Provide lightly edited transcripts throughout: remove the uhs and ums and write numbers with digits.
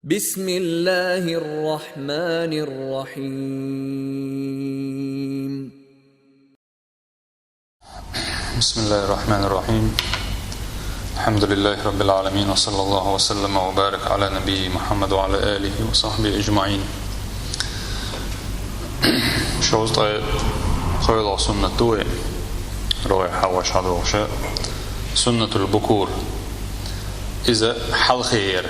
بسم الله الرحمن الرحيم. بسم الله الرحمن الرحيم. الحمد لله رب العالمين، وصلى الله وسلم وبارك على نبي محمد وعلى آله وصحبه أجمعين. شوز طيب خير سنة توي روي حواش هذا وشاء سنة البكور إذا حل خير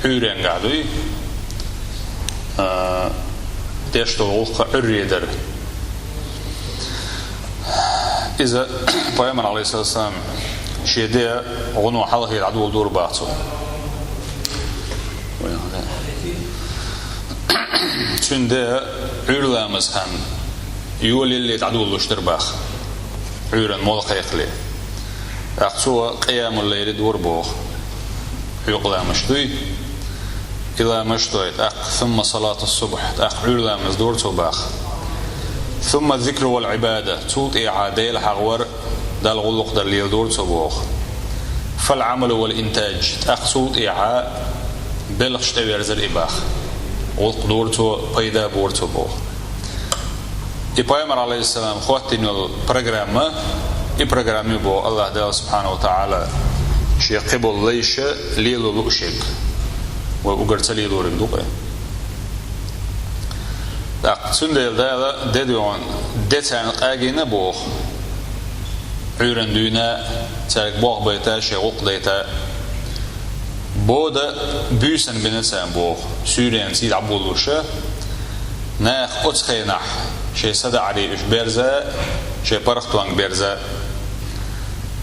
عورين قاعدوي تشتغل عريدر إذا بيامر عليه الصلاة والسلام شيدة غنو حل خير عدو دور باعته شنده عورلامز هم يولي اللي تعدو لشتر باخ عورن مولقيق لي أقصوا قيام الليل دور بوخ يقلا مشتوي إلى مشتوي ثم صلاة الصبح علا مزدور توباخ ثم الذكر والعبادة توت إعادة الحغور دال غلق دال يدور توبوخ فالعمل والإنتاج صوت إعادة بلغش تبيرز الإباخ غلق دور تو بيدا بور توبوخ إبراهيم عليه السلام خواتين البرنامج إبراهيم بو الله دال سبحانه وتعالى شيء قبل ليش ليلو لوشك وقرت ليلو رندوقه سندل ده دديون دتان قاجينا بوخ عورن دونا تارك بوخ بيتا شيء وقديتا بودا بيسن بنسان بوخ سوريان سيد عبولوشة ناخ أتخينح شيء صدع عليه إش بيرزا شيء برختوان بيرزا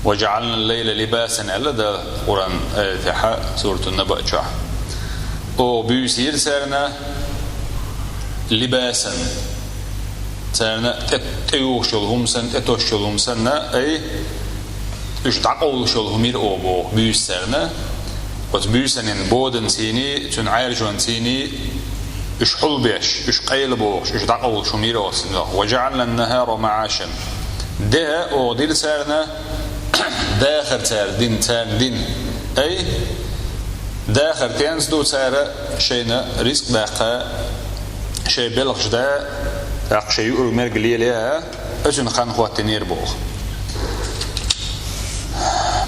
وجعلنا الليل لباسا ألا ده قرآن آية سورة النبأ جاء أو بيسير سارنا لباسا سارنا تيوشلهم سن تتوشلهم سن أي إيش تعقولشلهم يرأوا بو بيس سارنا وتبيسن بودن سيني تنعالجون سيني إيش حلبيش إيش قيل بوش إيش تعقولشهم يرأوا سن وجعلنا النهار معاشا ده أو دير سارنا داخر تار دين أي داخر تينس دو تار شينا رزق باقة شيء بلغش دا شيء يقول مرقلية لها أجن خان خواتنير بوخ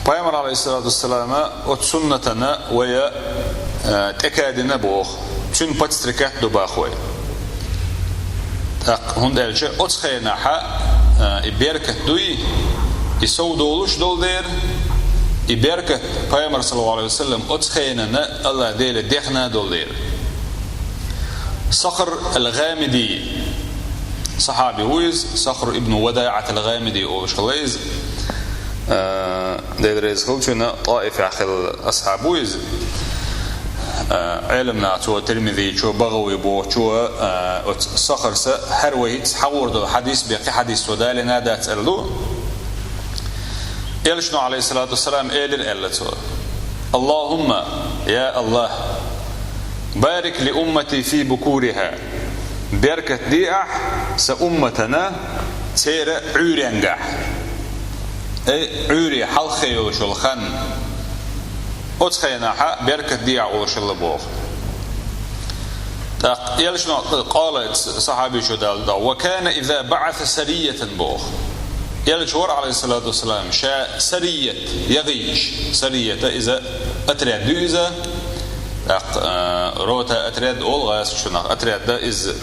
بيامر عليه الصلاة والسلام وتسنتنا ويا تكادنا بوخ تون باتستركات دو باخوي هند ألجا أتخينا حا إبيركت دوي يسود دولش دول دير يبارك بيامر صلى الله عليه وسلم أتخينا الله دير دخنا دول دير صخر الغامدي صحابي ويز صخر ابن وداعة الغامدي أو شليز دير يزخلتنا طائفة أخل أصحاب ويز علمنا شو ترمذي شو بغوي بو شو صخر هروي تحور دو حديث بقي حديث ودالنا دات ألو يلشنو عليه الصلاة والسلام إلتو اللهم يا الله بارك لأمتي في بكورها بركة ديع سأمتنا تير عورينجح أي عوري حلخي وشلخن أتخينا بركة ديع وشلبوخ يلشنو قالت صحابي شو دال وكان إذا بعث سرية بوخ يلجور عليه الصلاة والسلام شاء سرية يغيش سرية إذا أتريد دوزة روتا أتريد أولغاس شنو أتريد ده إذا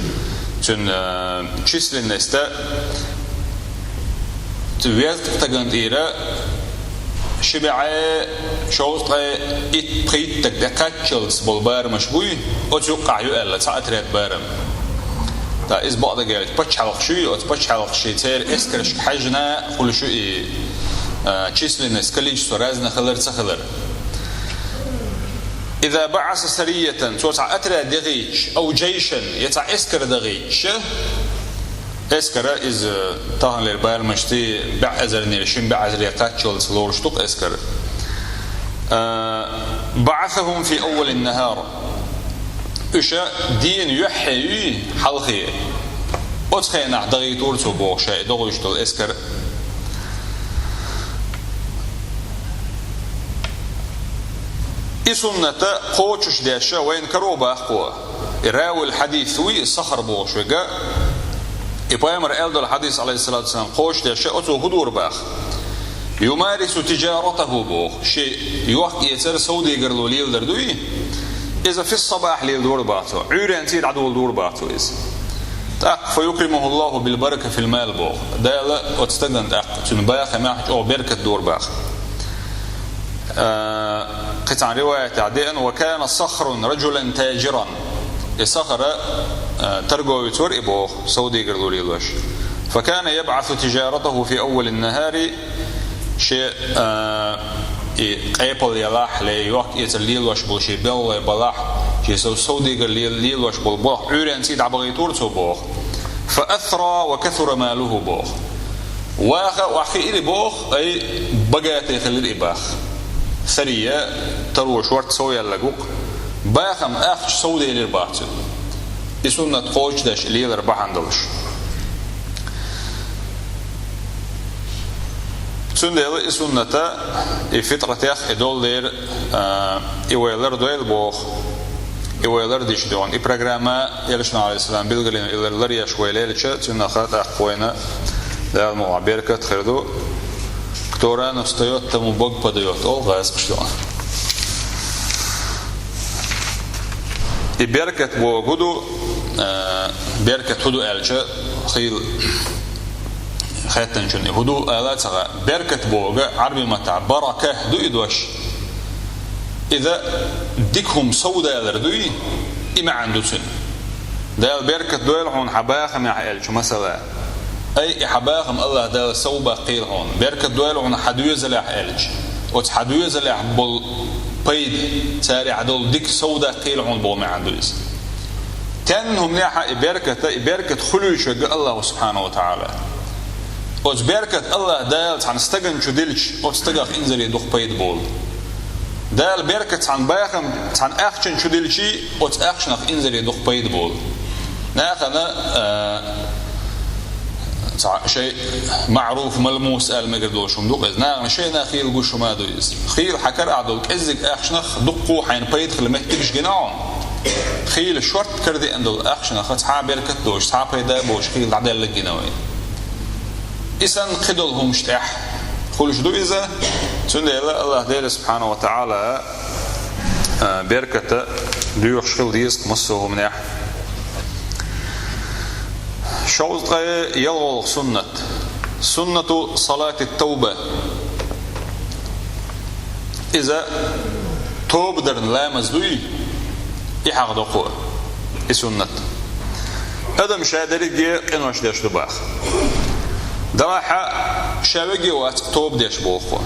شن تشيسل النستا تويزت تجند إيرا شبعة شوط إتبخيت تكتشلس بالبار مشبوي أتوقع يؤلل سأتريد بارم تا إز بعض جالت بتشحلق شيء أو بتشحلق شيء تير إسكرش حجنا كل شيء تشيسلين إسكليج سرازنا خلر تخلر إذا بعث سرية توسع أترى دغيج أو جيشا يتع إسكر دغيج إسكر إز طهن للبال مشتي بعزر نيرشين بعزر يقاتل سلورشتوق إسكر بعثهم في أول النهار إشا دين يحيي حلقي أتخينا دغيتور تبوغ شيء دغيشتو الإسكر إسنة قوتش داشة وين كروبا قوة راوي الحديث وي صخر بوش وقا إبايمر ألدو الحديث عليه الصلاة والسلام قوش داشة أتو هدور باخ يمارس تجارته بوخ شيء يوقع يسر سودي قرلو ليل دردوي إذا في الصباح ليل دور باعته عيران تيد عدو دور باعته إذا تاق فيكرمه الله بالبركة في المال بوخ ده لا أتستغن تاق تنباخ معك أو بركة دور باخ قطع رواية عدين وكان صخر رجلا تاجرا صخر ترقو يتور إبوخ سودي قرلو ليل وش فكان يبعث تجارته في أول النهار شيء قيبل يلاح ليوك يتليل وش بول شيء بل بلاح شيء سودي قال ليل وش بول بوخ عيران سيد عبغيتور تو بوخ فأثرى وكثر ماله بوخ وأخي إلي بوخ أي بقات يخلي إباخ ثرية تروى شورت سويا لقوق باخم أخش سودي للباطل يسنة قوش داش ليل ربح عندلش سندل سنة الفطرة يخ دولار إيوالر دويل بوخ إيوالر ديش دون إبراغراما يلشنا عليه السلام بيلغلين إيوالر يشويلة لشة سنة خات أخوينا ده المعبيركة تخردو كتورا نستيوت تمو بوغ بديوت أول غايز قشتون إبركة بوغدو بركة هدو ألشة خيل خاتن جن هدو آلات بركة بوغا عربي متاع بركة دو إدوش إذا ديكهم سودا لردوي إما عنده سن ده البركة دويل هون حباخم يحيلش مثلا أي حباخم الله ده سوبا قيل هون بركة دويل هون حدوية لا يحيلش وتحدوية لا يحبل بيد ساري عدول ديك سودا قيل هون بو ما عنده إس تنهم ناحا بركة خلوش الله سبحانه وتعالى وز بركة الله دال عن استجن شدلش أو استجاخ إنزل يدخ بيد بول دال بركة عن باخم عن أخشن شدلشي أو تأخشن إنزل يدخ بيد بول ناخنا شيء معروف ملموس قال ما قدوش مدوق إذ ناخنا شيء ناخيل قوش ما دويز خيل حكر عدول كأزك أخشنخ دقو حين بيد خلمت تيجي جناعون خيل الشورت كردي عندول أخشنخ تحا بركة دوش تحا بيدا بوش خيل عدل الجناوين إسان خدلهم مشتاح خلش دو إذا سنة الله دير سبحانه وتعالى بركة ديوخ شخل ديسك مصوه مناح شوز يلغل سنة صلاة التوبة إذا توب درن لا مزدوي إحاق دقوة سنة هذا مش هادري إنوش ديش دباخ دراحة شاوجي واتوب ديش بوخو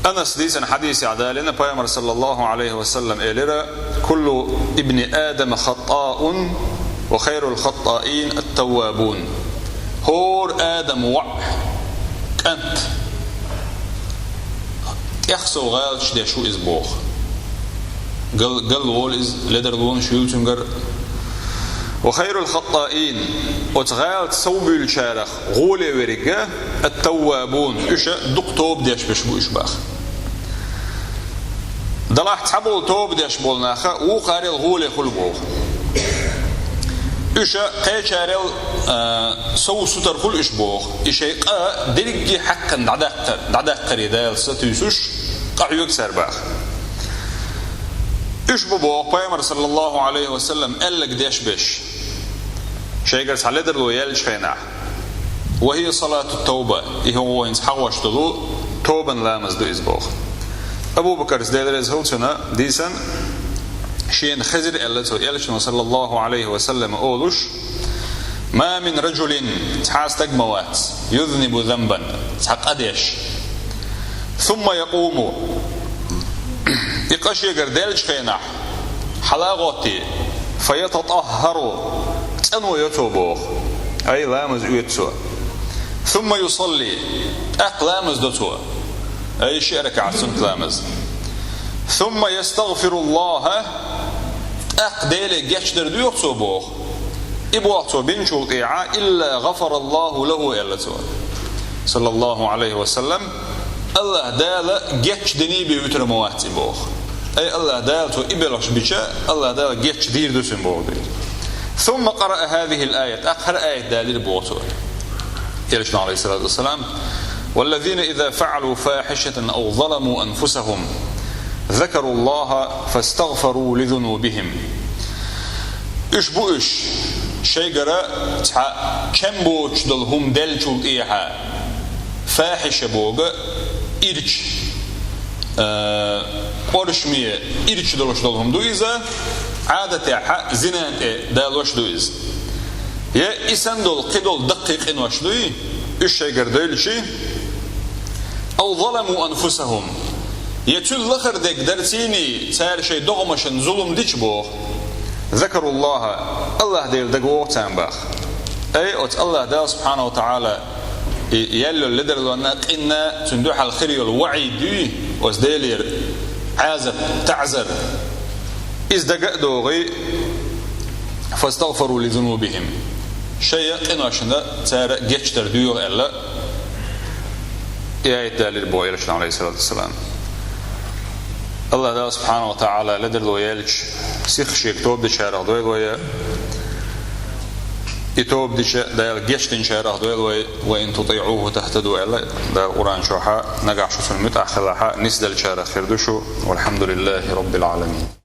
أنس ديسن حديث عدالنا بيامر صلى الله عليه وسلم إليرا كل ابن آدم خطاء وخير الخطائين التوابون هور آدم وع كنت يخسو غالش ديشو إز بوخ قل وول إز لدر لون شيلتنجر وخير الخطائين وتغال تصوبي الشارخ غولي ورقة التوابون إيشا دق توب ديش بشبو إشباخ دلاح تحبول توب ديش بولناخا وقاري الغولي خلبوخ إيشا قيشاري سو ستر خل إشبوخ إيشا دلقي حقا دعداق قريدال ستيسوش قعيو يكسر باخ إيش ببوخ بيامر صلى الله عليه وسلم قال لك ديش بش شيء قرص على درلو يالش خيناح وهي صلاة التوبة إيه هو إنس حوش تلو توبا لا مزدو إزبوخ أبو بكر زدادر إزهولتنا ديسن شين خزر يالش صلى الله عليه وسلم أولوش ما من رجل تحاس تقموات يذنب ذنبا تحق أديش ثم يقوم إقاش يقردالش خيناح حلاغوتي فيتطهروا تنو يتوبوخ أي لامز يتسو ثم يصلي لامز دتو أي شيء ركعة سنت لامز ثم يستغفر الله ديلي جشدر دو يتوبوخ إبواتو بنشو طيعا إلا غفر الله له إلا تو صلى الله عليه وسلم الله دالا جيتش دني بيوتر مواتي بوخ أي الله دالتو إبلش بيشا الله دال جيتش دير دوسن بودي. ثم قرأ هذه الآية آخر آية دالير بوتو يرشنا عليه الصلاة والسلام والذين إذا فعلوا فاحشة أو ظلموا أنفسهم ذكروا الله فاستغفروا لذنوبهم. إش بو إش شيء قرأ كم بوش دلهم دلشول إيها فاحشة بوغا إرش قرشمية إرش دلهم دويزا عادة زنان دالوش دويز يا إسان دول قدول دقيق إنوش دوي إش شيء قرأ شيء أو ظلموا أنفسهم يتل لخر ديك درسيني سار شيء دغمشن ظلم ديش بوغ ذكروا الله ديل دقوه تنباخ أي أوت الله دال سبحانه وتعالى يلو اللدر لنا قلنا تندوح الخير والوعي دي وزديلير عازب تعزر إذ دقاء دوغي فاستغفروا لذنوبهم شيء قلنا عشان تارا جيشتر ديوغ إلا يا دالير بوغي رشنا عليه الصلاة والسلام الله دال سبحانه وتعالى لدر لو يلج سيخ شيك توب دي شارع دوي لويا يتوب دي دايل جيشتين شارع دوي وإن تطيعوه تهتدوا إلا دا قرآن شوحا نقع شو سنمت أخلاحا نسدل شارع خيردوشو والحمد لله رب العالمين.